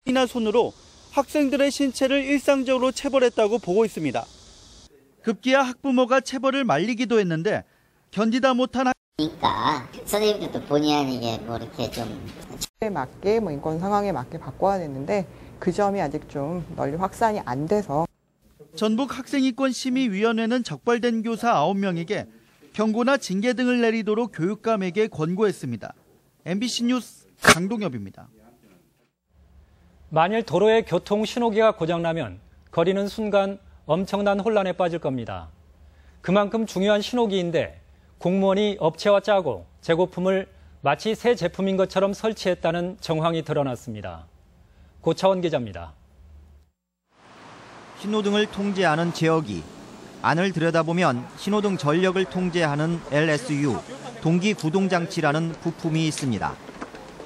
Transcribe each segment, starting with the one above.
이나 손으로 학생들의 신체를 일상적으로 체벌했다고 보고 있습니다. 급기야 학부모가 체벌을 말리기도 했는데 견디다 못한 그러니까 선생님들도 본의 아니게 뭐 이렇게 좀 맞게 인권 상황에 맞게 바꿔야 되는데 그 점이 아직 좀 널리 확산이 안 돼서 전북학생인권심의위원회는 적발된 교사 9명에게 경고나 징계 등을 내리도록 교육감에게 권고했습니다. MBC 뉴스 강동엽입니다. 만일 도로의 교통 신호기가 고장나면 거리는 순간 엄청난 혼란에 빠질 겁니다. 그만큼 중요한 신호기인데 공무원이 업체와 짜고 재고품을 마치 새 제품인 것처럼 설치했다는 정황이 드러났습니다. 고차원 기자입니다. 신호등을 통제하는 제어기, 안을 들여다보면 신호등 전력을 통제하는 LSU, 동기 구동장치라는 부품이 있습니다.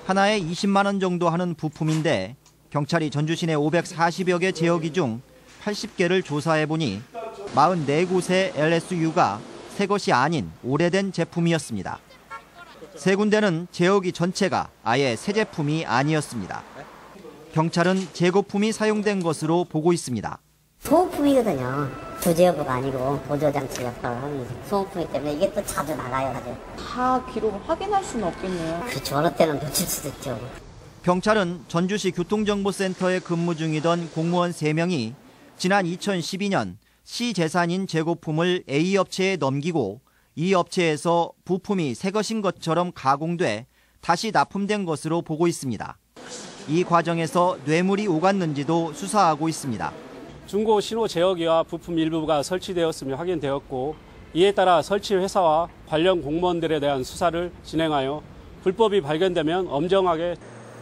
하나에 20만 원 정도 하는 부품인데 경찰이 전주시 내 540여 개 제어기 중 80개를 조사해보니 44곳의 LSU가 새 것이 아닌 오래된 제품이었습니다. 세 군데는 제어기 전체가 아예 새 제품이 아니었습니다. 경찰은 재고품이 사용된 것으로 보고 있습니다. 소모품이거든요. 조제어부가 아니고 보조장치 역할을 하는 소모품이기 때문에 이게 또 자주 나가요. 아주. 다 기록을 확인할 수는 없겠네요. 그렇죠. 어느 때는 놓칠 수도 있죠. 경찰은 전주시 교통정보센터에 근무 중이던 공무원 3명이 지난 2012년 시 재산인 재고품을 A 업체에 넘기고 이 업체에서 부품이 새 것인 것처럼 가공돼 다시 납품된 것으로 보고 있습니다. 이 과정에서 뇌물이 오갔는지도 수사하고 있습니다. 중고 신호 제어기와 부품 일부가 설치되었음이 확인되었고 이에 따라 설치 회사와 관련 공무원들에 대한 수사를 진행하여 불법이 발견되면 엄정하게.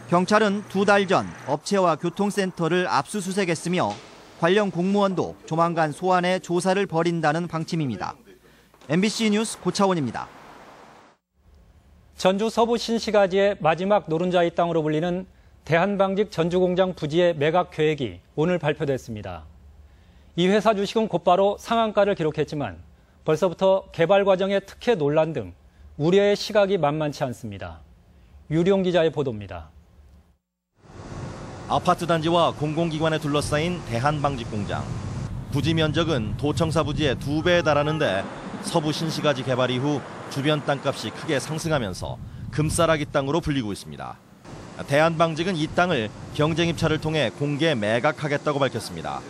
경찰은 2달 전 업체와 교통센터를 압수수색했으며 관련 공무원도 조만간 소환해 조사를 벌인다는 방침입니다. MBC 뉴스 고차원입니다. 전주 서부 신시가지의 마지막 노른자의 땅으로 불리는 대한방직 전주공장 부지의 매각 계획이 오늘 발표됐습니다. 이 회사 주식은 곧바로 상한가를 기록했지만 벌써부터 개발 과정의 특혜 논란 등 우려의 시각이 만만치 않습니다. 유룡 기자의 보도입니다. 아파트 단지와 공공기관에 둘러싸인 대한방직공장. 부지 면적은 도청사 부지의 2배에 달하는데 서부 신시가지 개발 이후 주변 땅값이 크게 상승하면서 금싸라기 땅으로 불리고 있습니다. 대한방직은 이 땅을 경쟁 입찰을 통해 공개 매각하겠다고 밝혔습니다.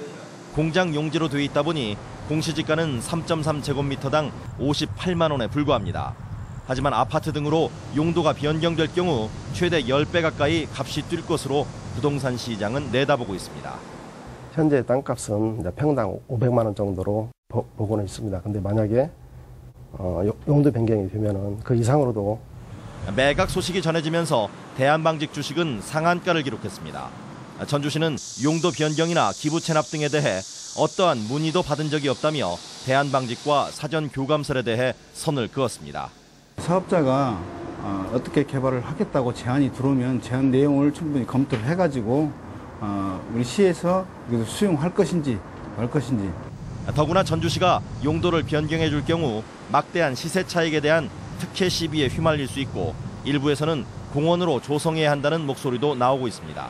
공장 용지로 돼 있다 보니 공시지가는 3.3제곱미터당 58만 원에 불과합니다. 하지만 아파트 등으로 용도가 변경될 경우 최대 10배 가까이 값이 뛸 것으로 부동산 시장은 내다보고 있습니다. 현재 땅값은 평당 500만 원 정도로 보고는 있습니다. 근데 만약에 용도 변경이 되면은 그 이상으로도. 매각 소식이 전해지면서 대한방직 주식은 상한가를 기록했습니다. 전주시는 용도 변경이나 기부 체납 등에 대해 어떠한 문의도 받은 적이 없다며 대한방직과 사전 교감설에 대해 선을 그었습니다. 사업자가 어떻게 개발을 하겠다고 제안이 들어오면 제안 내용을 충분히 검토를 해가지고 우리 시에서 이것을 수용할 것인지 말 것인지. 더구나 전주시가 용도를 변경해 줄 경우 막대한 시세 차익에 대한 특혜 시비에 휘말릴 수 있고 일부에서는 공원으로 조성해야 한다는 목소리도 나오고 있습니다.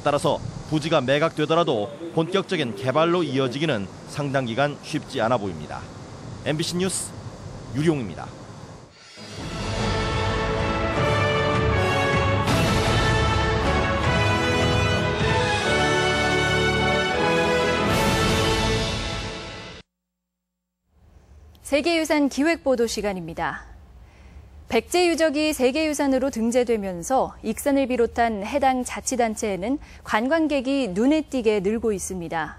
따라서 부지가 매각되더라도 본격적인 개발로 이어지기는 상당 기간 쉽지 않아 보입니다. MBC 뉴스 유룡입니다. 세계유산 기획보도 시간입니다. 백제유적이 세계유산으로 등재되면서 익산을 비롯한 해당 자치단체에는 관광객이 눈에 띄게 늘고 있습니다.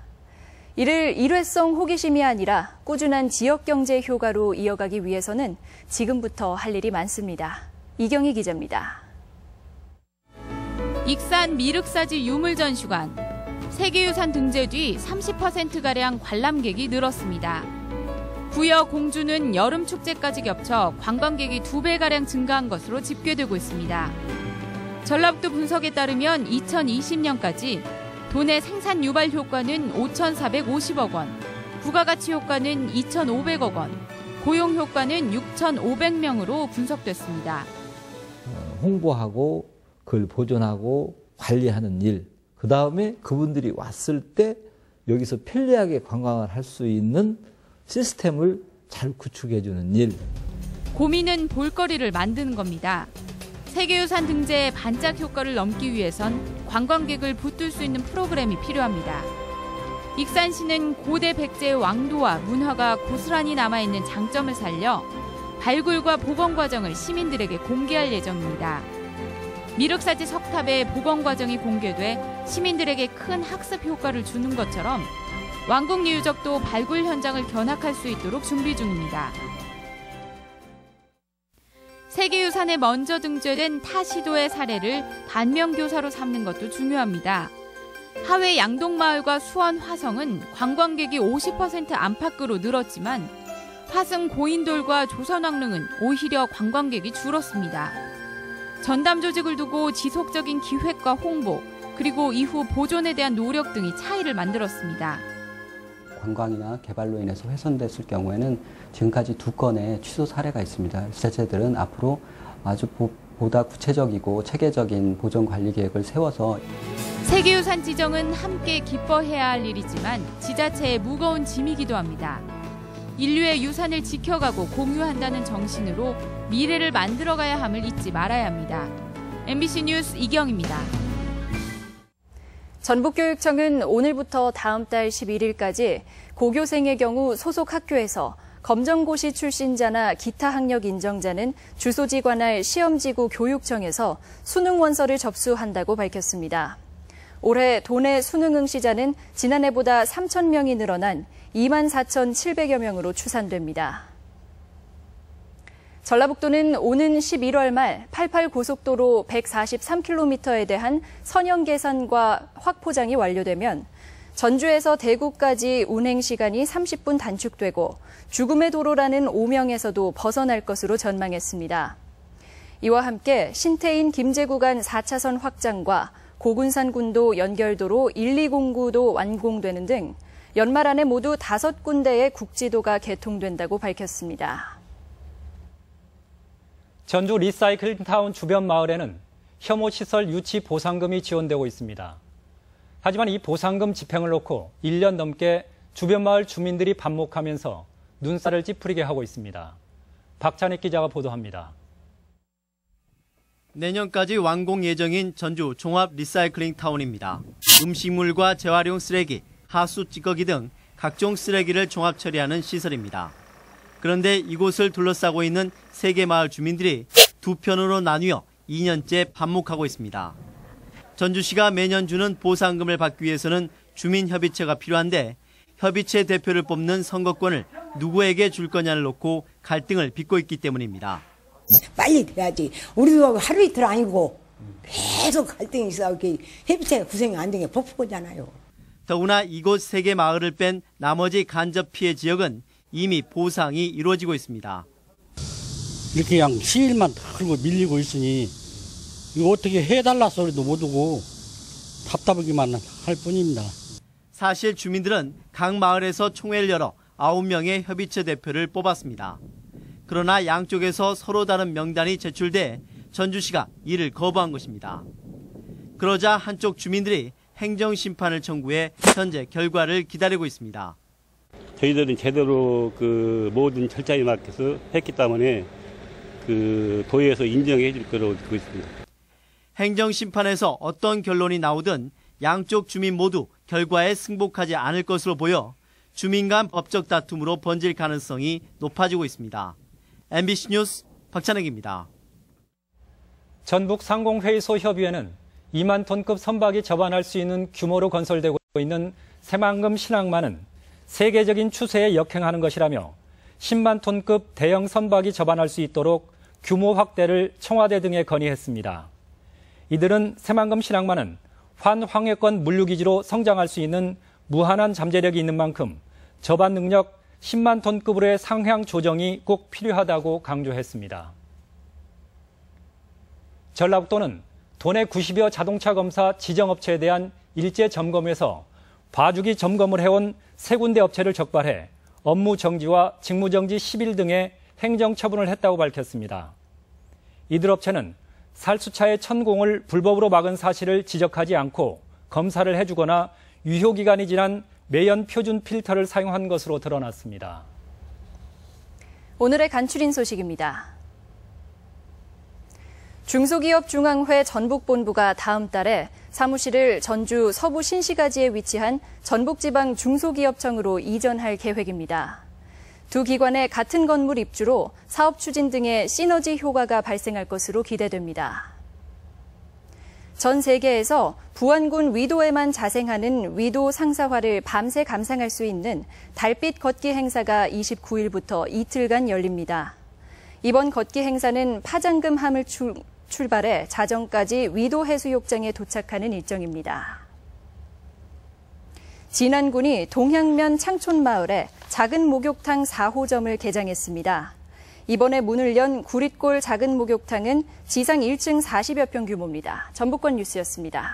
이를 일회성 호기심이 아니라 꾸준한 지역경제 효과로 이어가기 위해서는 지금부터 할 일이 많습니다. 이경희 기자입니다. 익산 미륵사지 유물전시관. 세계유산 등재 뒤 30%가량 관람객이 늘었습니다. 부여 공주는 여름 축제까지 겹쳐 관광객이 2배가량 증가한 것으로 집계되고 있습니다. 전라북도 분석에 따르면 2020년까지 도내 생산 유발 효과는 5,450억 원, 부가가치 효과는 2,500억 원, 고용 효과는 6,500명으로 분석됐습니다. 홍보하고 그걸 보존하고 관리하는 일, 그 다음에 그분들이 왔을 때 여기서 편리하게 관광을 할 수 있는 시스템을 잘 구축해주는 일. 고민은 볼거리를 만드는 겁니다. 세계유산 등재의 반짝 효과를 넘기 위해선 관광객을 붙들 수 있는 프로그램이 필요합니다. 익산시는 고대 백제의 왕도와 문화가 고스란히 남아있는 장점을 살려 발굴과 복원 과정을 시민들에게 공개할 예정입니다. 미륵사지 석탑의 복원 과정이 공개돼 시민들에게 큰 학습 효과를 주는 것처럼 왕궁리 유적도 발굴 현장을 견학할 수 있도록 준비 중입니다. 세계유산에 먼저 등재된 타 시도의 사례를 반면교사로 삼는 것도 중요합니다. 하회 양동마을과 수원 화성은 관광객이 50% 안팎으로 늘었지만 화승 고인돌과 조선왕릉은 오히려 관광객이 줄었습니다. 전담 조직을 두고 지속적인 기획과 홍보, 그리고 이후 보존에 대한 노력 등이 차이를 만들었습니다. 관광이나 개발로 인해서 훼손됐을 경우에는 지금까지 2건의 취소 사례가 있습니다. 지자체들은 앞으로 아주 보다 구체적이고 체계적인 보존 관리 계획을 세워서 세계유산 지정은 함께 기뻐해야 할 일이지만 지자체의 무거운 짐이기도 합니다. 인류의 유산을 지켜가고 공유한다는 정신으로 미래를 만들어가야 함을 잊지 말아야 합니다. MBC 뉴스 이경입니다. 전북교육청은 오늘부터 다음 달 11일까지 고교생의 경우 소속 학교에서 검정고시 출신자나 기타 학력 인정자는 주소지 관할 시험지구 교육청에서 수능 원서를 접수한다고 밝혔습니다. 올해 도내 수능 응시자는 지난해보다 3,000명이 늘어난 24,700여 명으로 추산됩니다. 전라북도는 오는 11월 말 88고속도로 143km에 대한 선형 계산과 확포장이 완료되면 전주에서 대구까지 운행 시간이 30분 단축되고 죽음의 도로라는 오명에서도 벗어날 것으로 전망했습니다. 이와 함께 신태인 김제 구간 4차선 확장과 고군산군도 연결도로 1209도 완공되는 등 연말 안에 모두 5군데의 국지도가 개통된다고 밝혔습니다. 전주 리사이클타운 주변 마을에는 혐오시설 유치 보상금이 지원되고 있습니다. 하지만 이 보상금 집행을 놓고 1년 넘게 주변 마을 주민들이 반목하면서 눈살을 찌푸리게 하고 있습니다. 박찬익 기자가 보도합니다. 내년까지 완공 예정인 전주 종합 리사이클링 타운입니다. 음식물과 재활용 쓰레기, 하수 찌꺼기 등 각종 쓰레기를 종합 처리하는 시설입니다. 그런데 이곳을 둘러싸고 있는 3개 마을 주민들이 두 편으로 나뉘어 2년째 반목하고 있습니다. 전주시가 매년 주는 보상금을 받기 위해서는 주민협의체가 필요한데 협의체 대표를 뽑는 선거권을 누구에게 줄 거냐를 놓고 갈등을 빚고 있기 때문입니다. 빨리 돼야지. 우리도 하루 이틀 아니고 계속 갈등이 있어. 협의체가 구성이 안 된 게 복부거잖아요. 더구나 이곳 3개 마을을 뺀 나머지 간접 피해 지역은 이미 보상이 이루어지고 있습니다. 이렇게 그냥 시일만 들고 밀리고 있으니 이거 어떻게 해달라 소리도 못 하고 답답하기만 할 뿐입니다. 사실 주민들은 각 마을에서 총회를 열어 9명의 협의체 대표를 뽑았습니다. 그러나 양쪽에서 서로 다른 명단이 제출돼 전주시가 이를 거부한 것입니다. 그러자 한쪽 주민들이 행정심판을 청구해 현재 결과를 기다리고 있습니다. 저희들은 제대로 그 모든 절차에 맞춰서 했기 때문에 그 도에서 인정해 줄 거라고 듣고 있습니다. 행정심판에서 어떤 결론이 나오든 양쪽 주민 모두 결과에 승복하지 않을 것으로 보여 주민 간 법적 다툼으로 번질 가능성이 높아지고 있습니다. MBC 뉴스 박찬혁입니다. 전북 상공회의소 협의회는 2만 톤급 선박이 접안할 수 있는 규모로 건설되고 있는 새만금 신항만은 세계적인 추세에 역행하는 것이라며 10만 톤급 대형 선박이 접안할 수 있도록 규모 확대를 청와대 등에 건의했습니다. 이들은 새만금 신항만은 환황해권 물류기지로 성장할 수 있는 무한한 잠재력이 있는 만큼 접안 능력 10만 톤급으로의 상향 조정이 꼭 필요하다고 강조했습니다. 전라북도는 도내 90여 자동차 검사 지정업체에 대한 일제 점검에서 봐주기 점검을 해온 3군데 업체를 적발해 업무 정지와 직무 정지 10일 등의 행정 처분을 했다고 밝혔습니다. 이들 업체는 살수차의 천공을 불법으로 막은 사실을 지적하지 않고 검사를 해주거나 유효기간이 지난 매연 표준 필터를 사용한 것으로 드러났습니다. 오늘의 간추린 소식입니다. 중소기업중앙회 전북본부가 다음 달에 사무실을 전주 서부 신시가지에 위치한 전북지방 중소기업청으로 이전할 계획입니다. 두 기관의 같은 건물 입주로 사업 추진 등의 시너지 효과가 발생할 것으로 기대됩니다. 전 세계에서 부안군 위도에만 자생하는 위도 상사화를 밤새 감상할 수 있는 달빛 걷기 행사가 29일부터 이틀간 열립니다. 이번 걷기 행사는 파장금 함을 출발해 자정까지 위도 해수욕장에 도착하는 일정입니다. 진안군이 동향면 창촌마을에 작은 목욕탕 4호점을 개장했습니다. 이번에 문을 연 구릿골 작은 목욕탕은 지상 1층 40여 평 규모입니다. 전북권 뉴스였습니다.